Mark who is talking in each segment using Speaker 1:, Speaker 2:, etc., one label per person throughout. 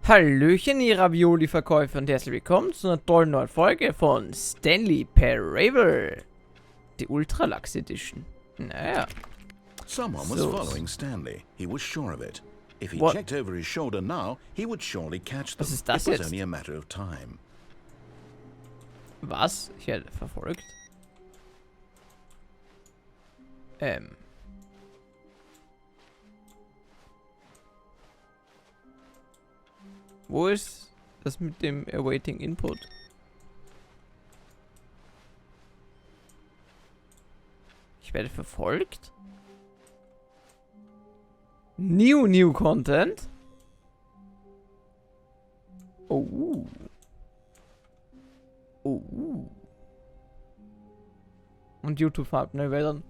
Speaker 1: Hallöchen, ihr Ravioli-Verkäufer und herzlich willkommen zu einer tollen neuen Folge von Stanley Parable. Die Ultra-Lachs Edition. Naja.
Speaker 2: Someone was following Stanley. He was sure of it. If he checked over his shoulder now, he would surely catch them.
Speaker 1: Was ist das
Speaker 2: It was
Speaker 1: jetzt?
Speaker 2: only a matter of time.
Speaker 1: Was? Ich werde verfolgt. Wo ist das mit dem Awaiting Input? Ich werde verfolgt? New Content? Oh. Oh. Und YouTube Thumbnail werden.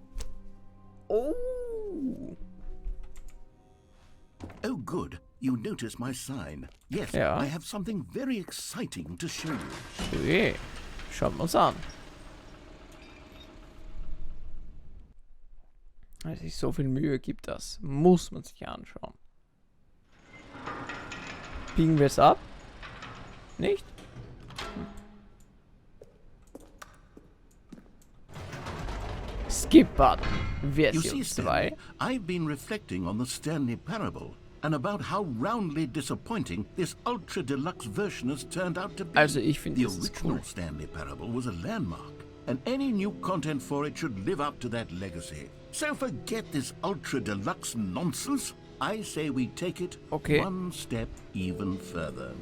Speaker 1: Oh.
Speaker 2: Oh, good. You notice my sign. Yes,
Speaker 1: Ja.
Speaker 2: I have something very exciting to show you.
Speaker 1: Okay. Schauen wir uns an. Weil sich so viel Mühe gibt, das muss man sich anschauen. Biegen wir es ab? Nicht? Skip-Button.
Speaker 2: You
Speaker 1: Version
Speaker 2: see,
Speaker 1: 2.
Speaker 2: Stanley, I've been reflecting on the Stanley Parable and about how roundly disappointing this ultra deluxe version has turned out to be.
Speaker 1: Also ich finde,
Speaker 2: The
Speaker 1: das ist
Speaker 2: original
Speaker 1: cool.
Speaker 2: Stanley Parable was a landmark, and any new content for it should live up to that legacy. So forget this ultra deluxe nonsense. I say we take it one step even further.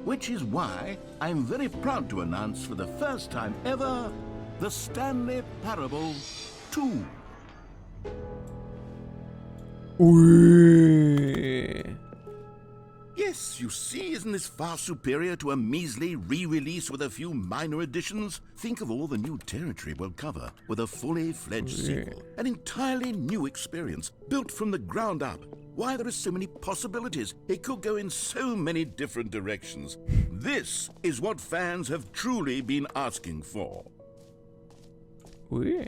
Speaker 2: Which is why I'm very proud to announce for the first time ever, the Stanley Parable 2.
Speaker 1: Ui.
Speaker 2: Yes, you see, isn't this far superior to a measly re-release with a few minor additions? Think of all the new territory we'll cover with a fully fledged sequel. An entirely new experience, built from the ground up. Why, there are so many possibilities. It could go in so many different directions. This is what fans have truly been asking for.
Speaker 1: Ui.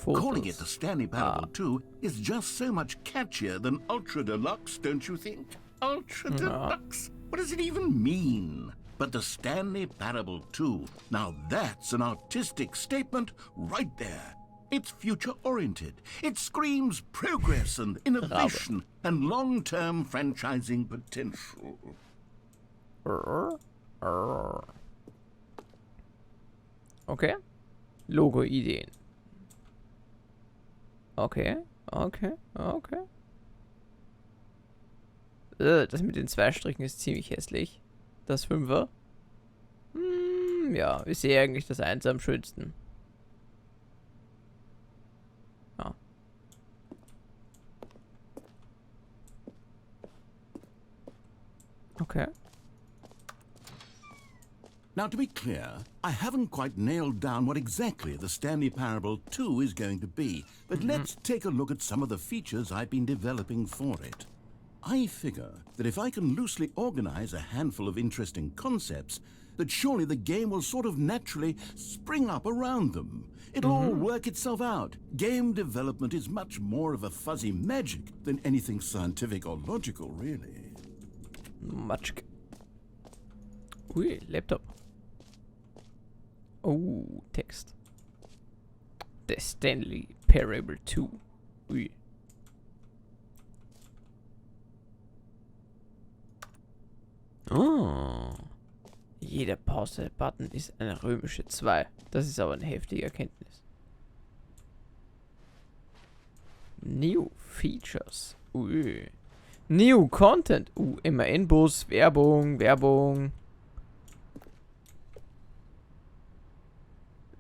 Speaker 2: Calling it the Stanley Parable 2 is just so much catchier than Ultra Deluxe, don't you think? Ultra Deluxe? What does it even mean? But the Stanley Parable 2, now that's an artistic statement right there. It's future-oriented. It screams progress and innovation and long-term franchising potential.
Speaker 1: Okay. Logo-Ideen. Okay. Das mit den zwei Strichen ist ziemlich hässlich. Das Fünfer. Ja, ich sehe eigentlich das Eins am schönsten. Ja. Okay.
Speaker 2: Now, to be clear, I haven't quite nailed down what exactly the Stanley Parable 2 is going to be, but let's take a look at some of the features I've been developing for it. I figure that if I can loosely organize a handful of interesting concepts, that surely the game will sort of naturally spring up around them. It'll all work itself out. Game development is much more of a fuzzy magic than anything scientific or logical, really.
Speaker 1: Magic. Ui, Laptop. Oh, Text. The Stanley Parable 2. Ui. Oh. Jeder Pause-Button ist eine römische 2. Das ist aber eine heftige Erkenntnis. New Features. Ui. New Content. MAN-Bus, Werbung.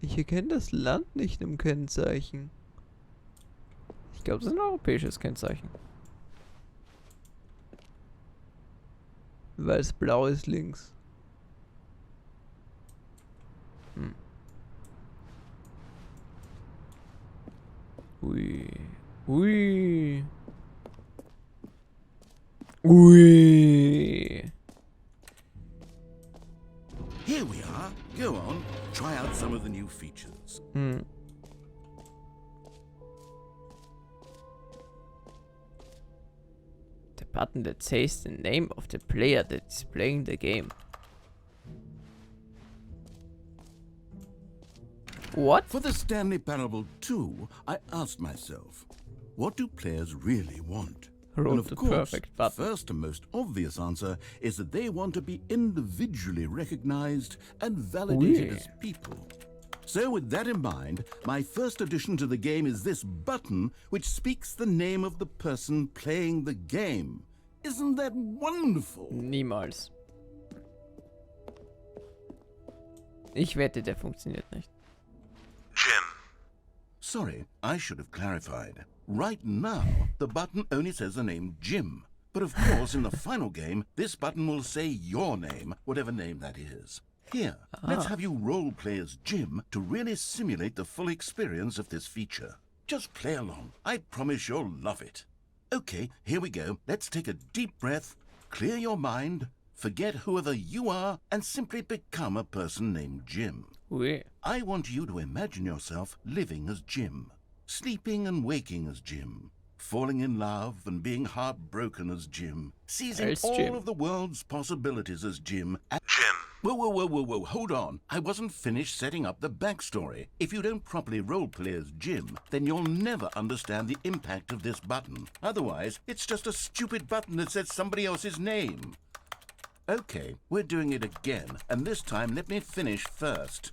Speaker 1: Ich erkenne das Land nicht im Kennzeichen. Ich glaube, das ist ein europäisches Kennzeichen. Weil es blau ist links. Ui.
Speaker 2: Here we are. Go on, try out some of the new features.
Speaker 1: button that says the name of the player that's playing the game. What?
Speaker 2: For the Stanley Parable 2, I asked myself, what do players really want? And
Speaker 1: Wrote
Speaker 2: of
Speaker 1: the
Speaker 2: course,
Speaker 1: perfect
Speaker 2: the
Speaker 1: button.
Speaker 2: first and most obvious answer is that they want to be individually recognized and validated
Speaker 1: Oui.
Speaker 2: as people. So with that in mind, my first addition to the game is this button which speaks the name of the person playing the game. Isn't that wonderful?
Speaker 1: Niemals. Ich wette, der funktioniert nicht.
Speaker 2: Sorry, I should have clarified. Right now, the button only says the name Jim. But of course, in the final game, this button will say your name, whatever name that is. Here, let's have you role-play as Jim to really simulate the full experience of this feature. Just play along. I promise you'll love it. Okay, here we go. Let's take a deep breath, clear your mind, forget whoever you are, and simply become a person named Jim.
Speaker 1: Oui.
Speaker 2: I want you to imagine yourself living as Jim, sleeping and waking as Jim, falling in love and being heartbroken as Jim, seizing
Speaker 1: As
Speaker 2: all
Speaker 1: Jim.
Speaker 2: of the world's possibilities as Jim. Whoa, hold on. I wasn't finished setting up the backstory. If you don't properly roleplay as Jim, then you'll never understand the impact of this button. Otherwise, it's just a stupid button that says somebody else's name. Okay, we're doing it again, and this time let me finish first.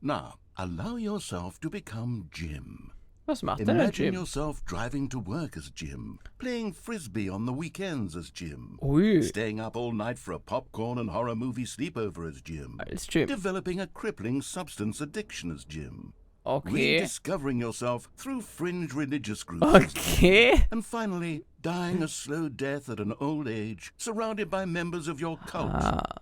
Speaker 2: Now, allow yourself to become Jim.
Speaker 1: Was macht der denn,
Speaker 2: Imagine
Speaker 1: Jim?
Speaker 2: yourself driving to work as Jim, playing frisbee on the weekends as Jim,
Speaker 1: Ui.
Speaker 2: staying up all night for a popcorn and horror movie sleepover as Jim,
Speaker 1: Als Jim.
Speaker 2: developing a crippling substance addiction as Jim,
Speaker 1: Okay.
Speaker 2: rediscovering yourself through fringe religious groups as Jim,
Speaker 1: Okay.
Speaker 2: and finally dying a slow death at an old age, surrounded by members of your cult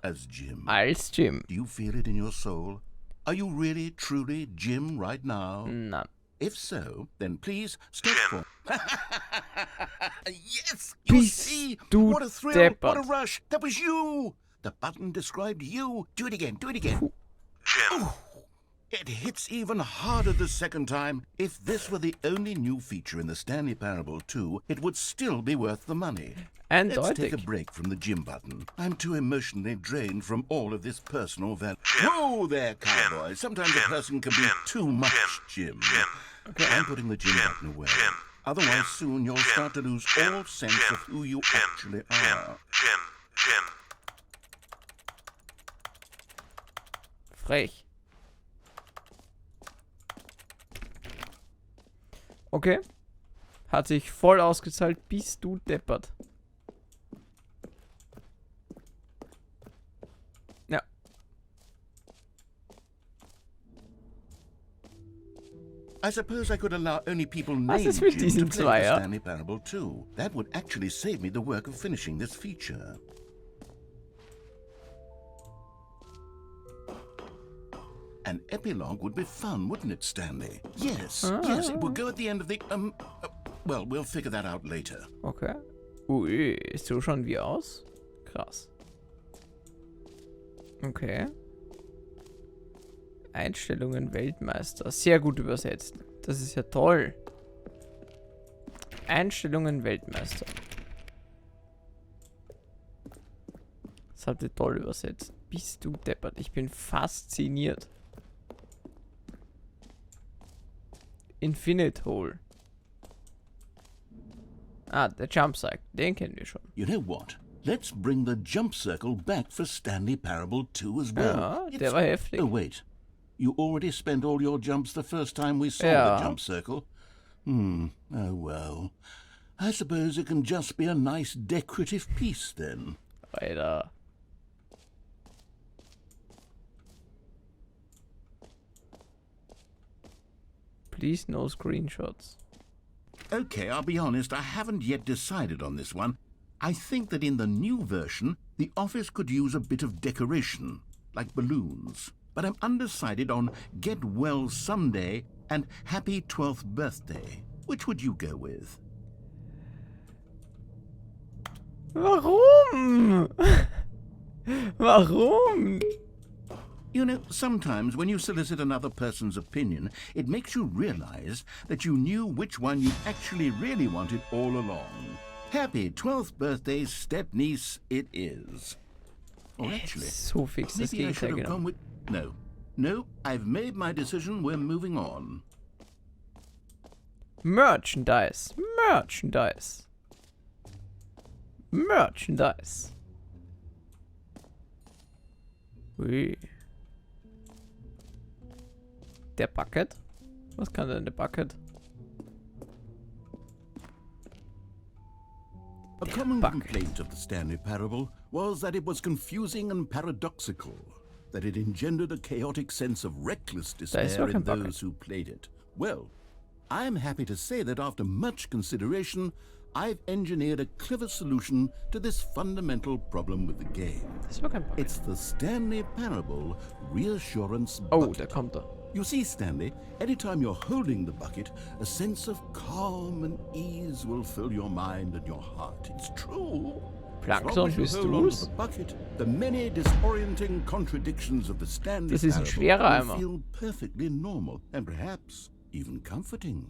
Speaker 2: as Jim.
Speaker 1: Als Jim.
Speaker 2: Do you feel it in your soul? Are you really, truly Jim right now?
Speaker 1: Na.
Speaker 2: If so, then please step forward. Yes! You
Speaker 1: Bist
Speaker 2: see?
Speaker 1: du
Speaker 2: What a thrill! What a
Speaker 1: deppert.
Speaker 2: rush! That was you! The button described you. Do it again. Do it again. Jim. It hits even harder the second time. If this were the only new feature in the Stanley Parable 2, it would still be worth the money. Let's take a
Speaker 1: Eindeutig.
Speaker 2: break from the Jim button. I'm too emotionally drained from all of this personal value. Whoa there, cowboy. Sometimes a person can be too much Jim.
Speaker 1: Okay.
Speaker 2: I'm putting the Jim button away. Otherwise, soon you'll start to lose all sense of who you actually are.
Speaker 1: Frech. Okay. Hat sich voll ausgezahlt. Bist du deppert. Ja.
Speaker 2: I suppose I could allow only people
Speaker 1: Was
Speaker 2: named
Speaker 1: ist mit
Speaker 2: Jim to
Speaker 1: diesen
Speaker 2: play
Speaker 1: zwei,
Speaker 2: the
Speaker 1: ja?
Speaker 2: Stanley Parable 2. That would actually save me the work of finishing this feature. An epilogue would be fun, wouldn't it, Stanley? Yes, yes, it would go at the end of the, well, we'll figure that out later.
Speaker 1: Okay. Ui, so schauen wir aus? Krass. Okay. Einstellungen Weltmeister. Sehr gut übersetzt. Das ist ja toll. Einstellungen Weltmeister. Das habt ihr toll übersetzt. Bist du deppert. Ich bin fasziniert. Infinite Hole. Ah, der Jump Cycle. Den kennen wir schon.
Speaker 2: You know what? Let's bring the jump circle back for Stanley Parable 2 as well.
Speaker 1: Ja, der war heftig.
Speaker 2: Oh, wait. You already spent all your jumps the first time we saw
Speaker 1: Ja.
Speaker 2: the jump circle? Oh, well. I suppose it can just be a nice decorative piece then.
Speaker 1: Alter. Please no screenshots.
Speaker 2: Okay, I'll be honest, I haven't yet decided on this one. I think that in the new version, the office could use a bit of decoration, like balloons. But I'm undecided on Get Well Someday and Happy 12th Birthday. Which would you go with?
Speaker 1: Warum? Warum?
Speaker 2: You know, sometimes when you solicit another person's opinion, it makes you realize that you knew which one you actually really wanted all along. Happy 12th birthday, step-niece it is. Or actually,
Speaker 1: So fix das
Speaker 2: maybe I should
Speaker 1: Gegenteil
Speaker 2: have gone
Speaker 1: genommen.
Speaker 2: with... No, I've made my decision, we're moving on.
Speaker 1: Merchandise. Merchandise. Merchandise. Ui. Der Bucket? Was kann denn der Bucket?
Speaker 2: A common complaint of the Stanley Parable was that it was confusing and paradoxical, that it engendered a chaotic sense of reckless despair in those who played it. Well, I'm happy to say that after much consideration, I've engineered a clever solution to this fundamental problem with the game. It's the Stanley Parable Reassurance Bucket.
Speaker 1: Da kommt er.
Speaker 2: You see, Stanley, anytime you're holding the bucket, a sense of calm and ease will fill your mind and your heart. It's true.
Speaker 1: Plankton, bist du's?
Speaker 2: The many disorienting contradictions of the Stanley
Speaker 1: Das ist ein schwerer
Speaker 2: Parable
Speaker 1: Eimer.
Speaker 2: feel perfectly normal and perhaps even comforting.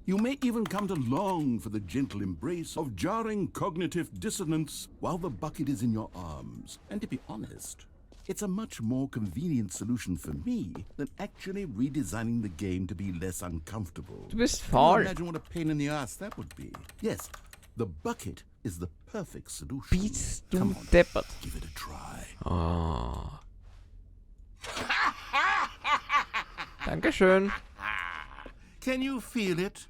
Speaker 2: You may even come to long for the gentle embrace of jarring cognitive dissonance while the bucket is in your arms. And to be honest, it's a much more convenient solution for me than actually redesigning the game to be less uncomfortable.
Speaker 1: Du bist
Speaker 2: Can you
Speaker 1: faul.
Speaker 2: imagine what a pain in the ass that would be? Yes, the bucket is the perfect solution.
Speaker 1: Bist du
Speaker 2: Come on,
Speaker 1: deppert.
Speaker 2: give it a try.
Speaker 1: Oh. Dankeschön.
Speaker 2: Can you feel it?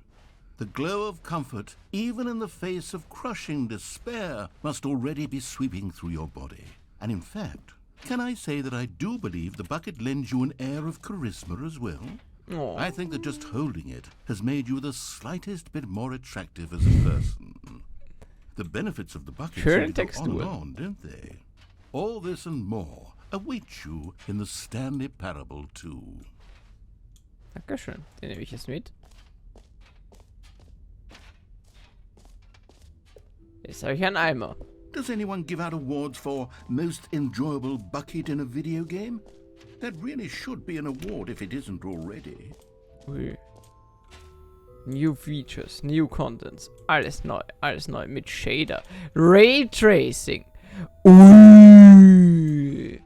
Speaker 2: The glow of comfort, even in the face of crushing despair, must already be sweeping through your body. And in fact, can I say that I do believe the bucket lends you an air of charisma as well?
Speaker 1: Oh.
Speaker 2: I think that just holding it has made you the slightest bit more attractive as a person. The benefits of the bucket
Speaker 1: Schöne
Speaker 2: seem to go on and
Speaker 1: Textur.
Speaker 2: on, don't they? All this and more await you in the Stanley Parable 2.
Speaker 1: Dankeschön. Den nehme ich jetzt mit. Jetzt habe ich einen Eimer.
Speaker 2: Does anyone give out awards for most enjoyable bucket in a video game? That really should be an award if it isn't already.
Speaker 1: Ui. New Features, New Contents. Alles neu mit Shader. Raytracing. Ui.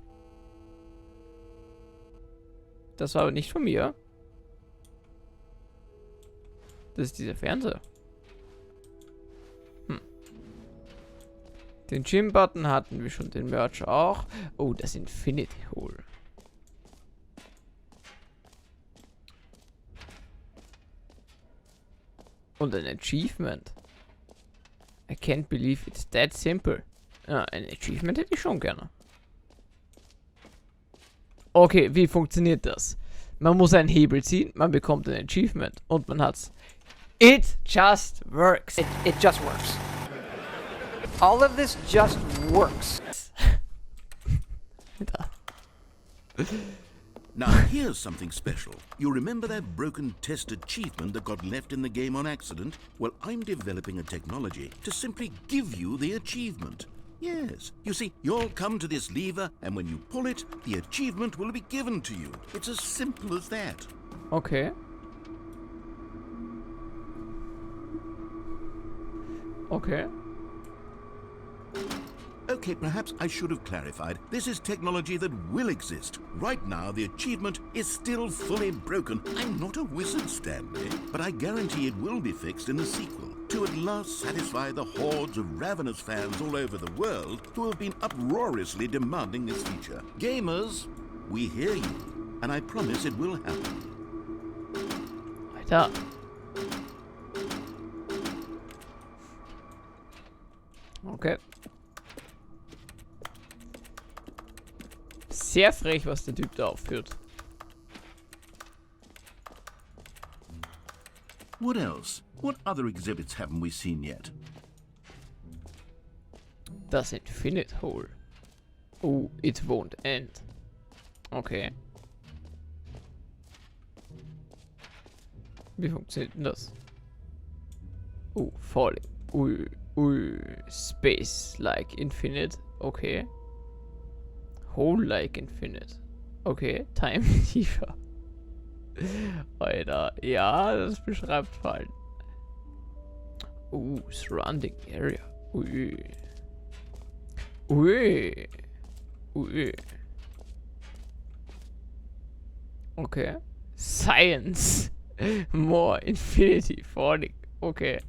Speaker 1: Das war aber nicht von mir. Das ist dieser Fernseher. Den Gym-Button hatten wir schon, den Merch auch. Oh, das Infinity Hole. Und ein Achievement. I can't believe it's that simple. Ja, ein Achievement hätte ich schon gerne. Okay, wie funktioniert das? Man muss einen Hebel ziehen, man bekommt ein Achievement und man hat's. It just works.
Speaker 3: It just works. All of this just works.
Speaker 1: Da.
Speaker 2: Now here's something special. You remember that broken test achievement that got left in the game on accident? Well, I'm developing a technology to simply give you the achievement. Yes. You see, you'll come to this lever, and when you pull it, the achievement will be given to you. It's as simple as that.
Speaker 1: Okay. Okay.
Speaker 2: Okay, perhaps I should have clarified. This is technology that will exist. Right now, the achievement is still fully broken. I'm not a wizard, Stanley, but I guarantee it will be fixed in the sequel to at last satisfy the hordes of ravenous fans all over the world who have been uproariously demanding this feature. Gamers, we hear you, and I promise it will happen.
Speaker 1: Weiter. Okay. Sehr frech, was der Typ da aufführt.
Speaker 2: What else? What other exhibits haven't we seen yet?
Speaker 1: Das Infinite Hole. Oh, it won't end. Okay. Wie funktioniert denn das? Oh, falling. Ui, ui. Space like infinite. Okay. Hole like infinite. Okay. Time tiefer. Alter. Ja, das beschreibt Fallen. Surrounding area. Ui. Ui. Ui. Okay. Science. More infinity falling. Okay.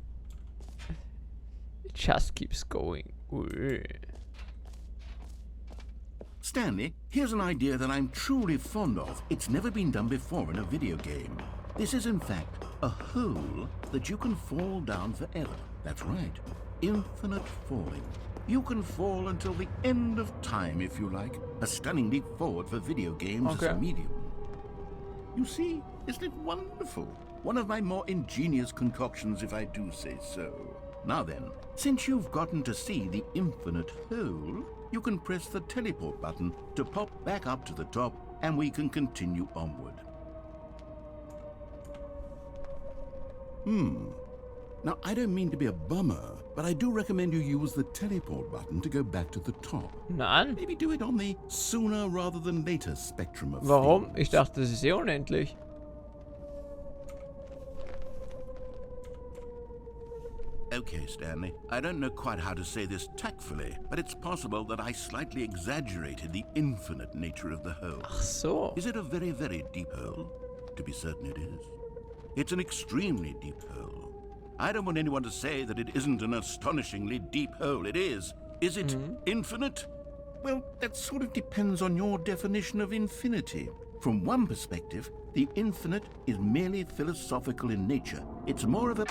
Speaker 1: It just keeps going. Ui.
Speaker 2: Stanley, here's an idea that I'm truly fond of. It's never been done before in a video game. This is in fact a hole that you can fall down forever. That's right. Infinite falling. You can fall until the end of time if you like. A stunning leap forward for video games as a medium. You see, isn't it wonderful? One of my more ingenious concoctions, if I do say so. Now then, since you've gotten to see the infinite hole, you can press the teleport button to pop back up to the top, and we can continue onward. Now, I don't mean to be a bummer, but I do recommend you use the teleport button to go back to the top.
Speaker 1: Nein.
Speaker 2: Maybe do it on the sooner rather than later spectrum of
Speaker 1: Warum?
Speaker 2: things.
Speaker 1: Ich dachte, das ist eh unendlich.
Speaker 2: Okay, Stanley, I don't know quite how to say this tactfully, but it's possible that I slightly exaggerated the infinite nature of the hole.
Speaker 1: Ach so.
Speaker 2: Is it a very, very deep hole? To be certain it is. It's an extremely deep hole. I don't want anyone to say that it isn't an astonishingly deep hole. It is. Is it infinite? Well, that sort of depends on your definition of infinity. From one perspective, the infinite is merely philosophical in nature. It's more of a...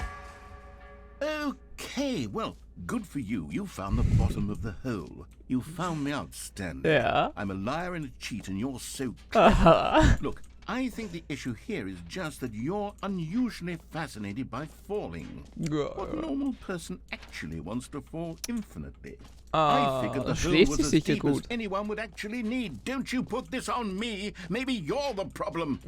Speaker 2: Okay, well, good for you. You found the bottom of the hole. You found me out, Stanley.
Speaker 1: Yeah.
Speaker 2: I'm a liar and a cheat, and you're so clever. Look, I think the issue here is just that you're unusually fascinated by falling. What normal person actually wants to fall infinitely? I figured the hole
Speaker 1: schläft
Speaker 2: was
Speaker 1: sich
Speaker 2: as
Speaker 1: sicher
Speaker 2: deep as
Speaker 1: gut.
Speaker 2: anyone would actually need. Don't you put this on me. Maybe you're the problem.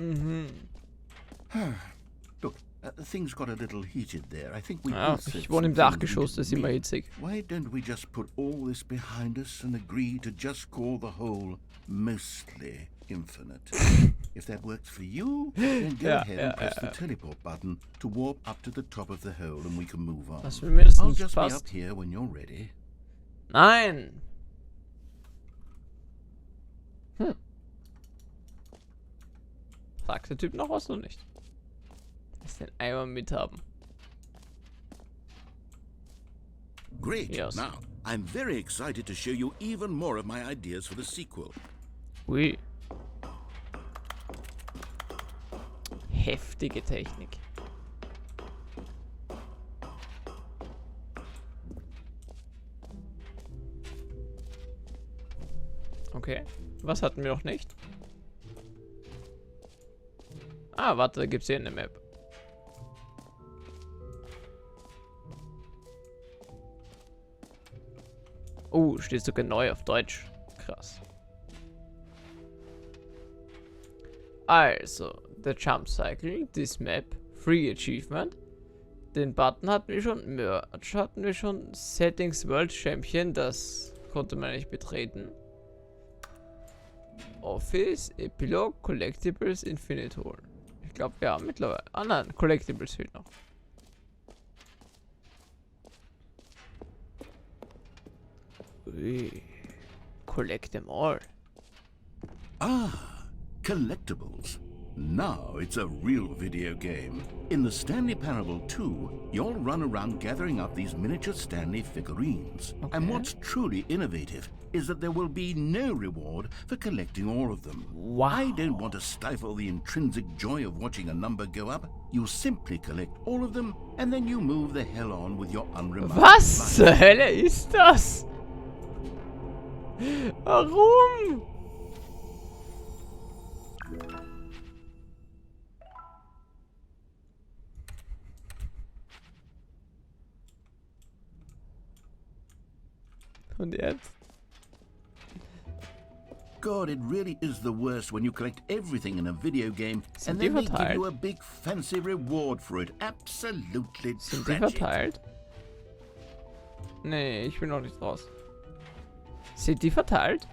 Speaker 2: Look, things got a little heated there. I think we
Speaker 1: Ja,
Speaker 2: both said
Speaker 1: ich wohne im
Speaker 2: some things we
Speaker 1: Dachgeschoss, das ist
Speaker 2: didn't
Speaker 1: immer
Speaker 2: mean.
Speaker 1: hitzig.
Speaker 2: Why don't we just put all this behind us and agree to just call the whole mostly infinite? If that works for you, then go ahead and press the teleport button to warp up to the top of the hole and we can move on.
Speaker 1: Was, wenn mir das
Speaker 2: I'll
Speaker 1: nicht
Speaker 2: just be up
Speaker 1: passt?
Speaker 2: here when you're ready.
Speaker 1: Nein! Sagt der Typ noch was oder nicht? Lass den Eimer mithaben.
Speaker 2: Great.
Speaker 1: Yes.
Speaker 2: Now, I'm very excited to show you even more of my ideas for the sequel.
Speaker 1: Ui. Heftige Technik. Okay. Was hatten wir noch nicht? Ah, warte, da gibt's hier eine Map. Steht sogar neu auf Deutsch. Krass. Also, der Jump Cycle, this Map, Free Achievement. Den Button hatten wir schon, Merch hatten wir schon, Settings World Champion, das konnte man nicht betreten. Office, Epilog, Collectibles, Infinite Hole. Ich glaube, ja, mittlerweile. Ah nein, Collectibles fehlt noch. Ui. Collect them all.
Speaker 2: Ah, collectibles. Now it's a real video game. In the Stanley Parable 2, you'll run around gathering up these miniature Stanley figurines.
Speaker 1: Okay.
Speaker 2: And what's truly innovative is that there will be no reward for collecting all of them.
Speaker 1: Wow.
Speaker 2: I don't want to stifle the intrinsic joy of watching a number go up. You simply collect all of them, and then you move the hell on with your unremarkable
Speaker 1: Was
Speaker 2: life.
Speaker 1: zur Hölle ist das? Warum? Und jetzt?
Speaker 2: God, it really is the worst when you collect everything in a video game
Speaker 1: Sind
Speaker 2: and
Speaker 1: die
Speaker 2: then they give
Speaker 1: verteilt?
Speaker 2: you a big fancy reward for it. Absolutely
Speaker 1: Sind die
Speaker 2: tragic.
Speaker 1: verteilt? Nee, ich bin noch nicht raus. Sind die verteilt?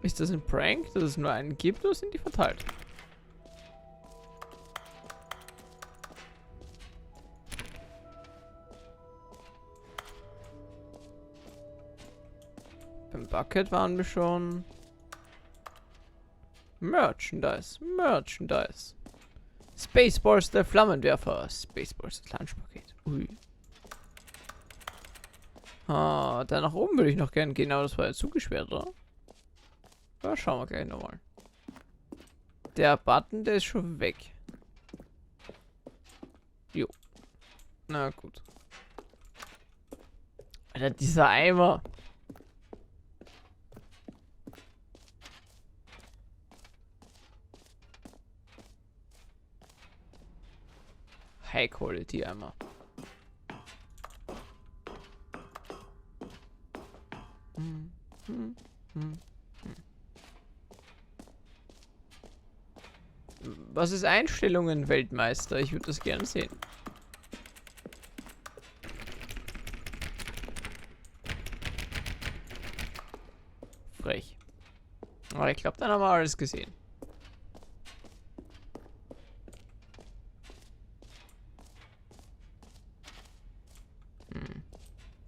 Speaker 1: Ist das ein Prank, dass es nur einen gibt, oder sind die verteilt? Im Bucket waren wir schon. Merchandise. Merchandise. Spaceballs der Flammenwerfer. Spaceballs das Lunchpaket. Ui. Ah, da nach oben würde ich noch gerne gehen, aber das war ja zugesperrt, oder? Ja, schauen wir gleich nochmal. Der Button, der ist schon weg. Jo. Na gut. Alter, dieser Eimer. High Quality Eimer. Was ist Einstellungen, Weltmeister? Ich würde das gerne sehen. Frech. Aber ich glaube, dann haben wir alles gesehen.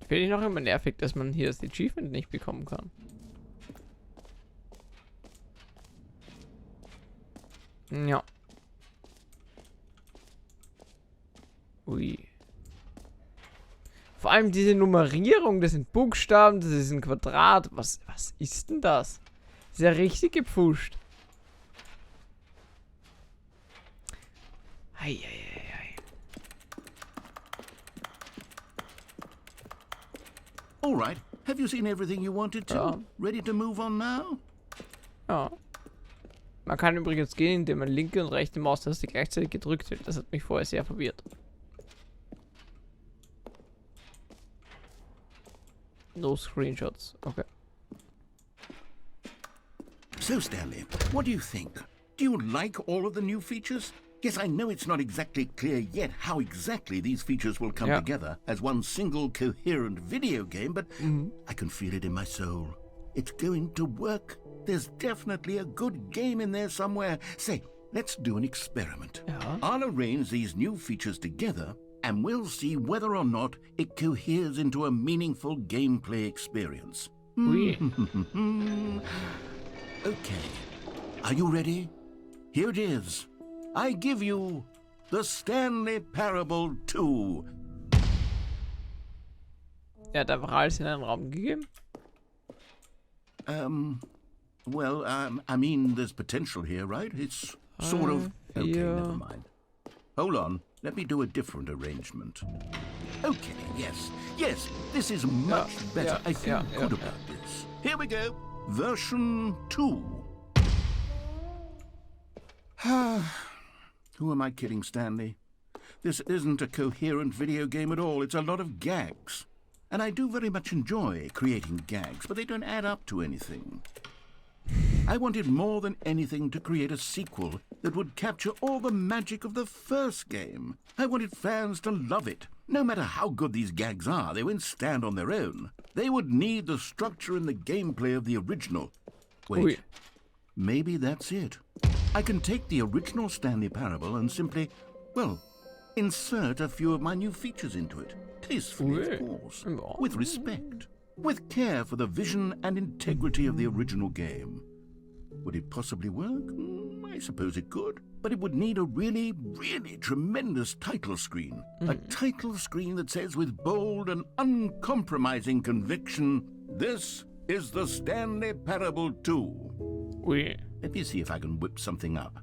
Speaker 1: Finde ich noch immer nervig, dass man hier das Achievement nicht bekommen kann. Ja. Ui. Vor allem diese Nummerierung, das sind Buchstaben, das ist ein Quadrat. Was ist denn das? Das ist ja richtig gepfuscht. Eieiei.
Speaker 2: All right. Have you seen everything you wanted to?
Speaker 1: Ja.
Speaker 2: Ready to move on now?
Speaker 1: Ja. Man kann übrigens gehen, indem man linke und rechte Maustaste gleichzeitig gedrückt wird. Das hat mich vorher sehr verwirrt. No Screenshots. Okay.
Speaker 2: So, Stanley, what do you think? Do you like all of the new features? Yes, I know it's not exactly clear yet how exactly these features will come together as one single coherent video game, but I can feel it in my soul. It's going to work. There's definitely a good game in there somewhere. Say, let's do an experiment.
Speaker 1: Ja.
Speaker 2: I'll arrange these new features together and we'll see whether or not it coheres into a meaningful gameplay experience.
Speaker 1: Ui.
Speaker 2: Okay. Are you ready? Here it is. I give you the Stanley Parable 2.
Speaker 1: Er hat einfach alles in einen Raum gegeben.
Speaker 2: Well, I mean, there's potential here, right? It's sort of... Okay, never mind. Hold on. Let me do a different arrangement. Okay, yes, this is much better. I feel good about this. Here we go. Version 2. Who am I kidding, Stanley? This isn't a coherent video game at all. It's a lot of gags. And I do very much enjoy creating gags, but they don't add up to anything. I wanted more than anything to create a sequel that would capture all the magic of the first game. I wanted fans to love it. No matter how good these gags are, they won't stand on their own. They would need the structure and the gameplay of the original. Wait,
Speaker 1: Ui.
Speaker 2: Maybe that's it. I can take the original Stanley Parable and simply, well, insert a few of my new features into it. Tastefully, of course. With respect. With care for the vision and integrity of the original game. Would it possibly work? I suppose it could. But it would need a really, really tremendous title screen. A title screen that says with bold and uncompromising conviction, "This is the Stanley Parable 2.
Speaker 1: Ui.
Speaker 2: Let me see if I can whip something up.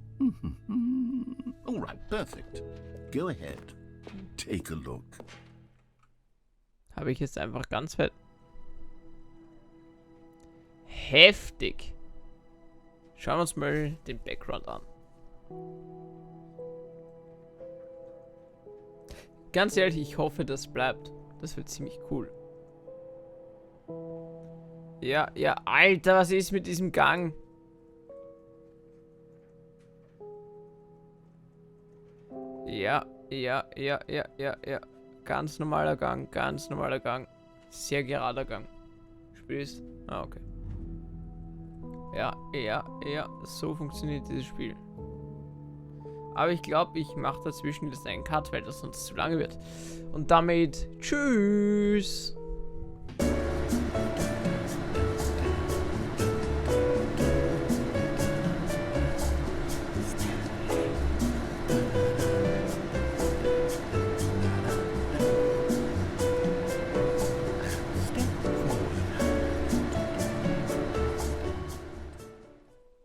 Speaker 2: All right, perfect. Go ahead. Take a look.
Speaker 1: Habe ich jetzt einfach ganz fett. Heftig. Schauen wir uns mal den Background an. Ganz ehrlich, ich hoffe, das bleibt. Das wird ziemlich cool. Ja, Alter, was ist mit diesem Gang? Ja. Ganz normaler Gang. Sehr gerader Gang. Spielst? Ah, okay. Ja, so funktioniert dieses Spiel. Aber ich glaube, ich mache dazwischen jetzt einen Cut, weil das sonst zu lange wird. Und damit tschüss.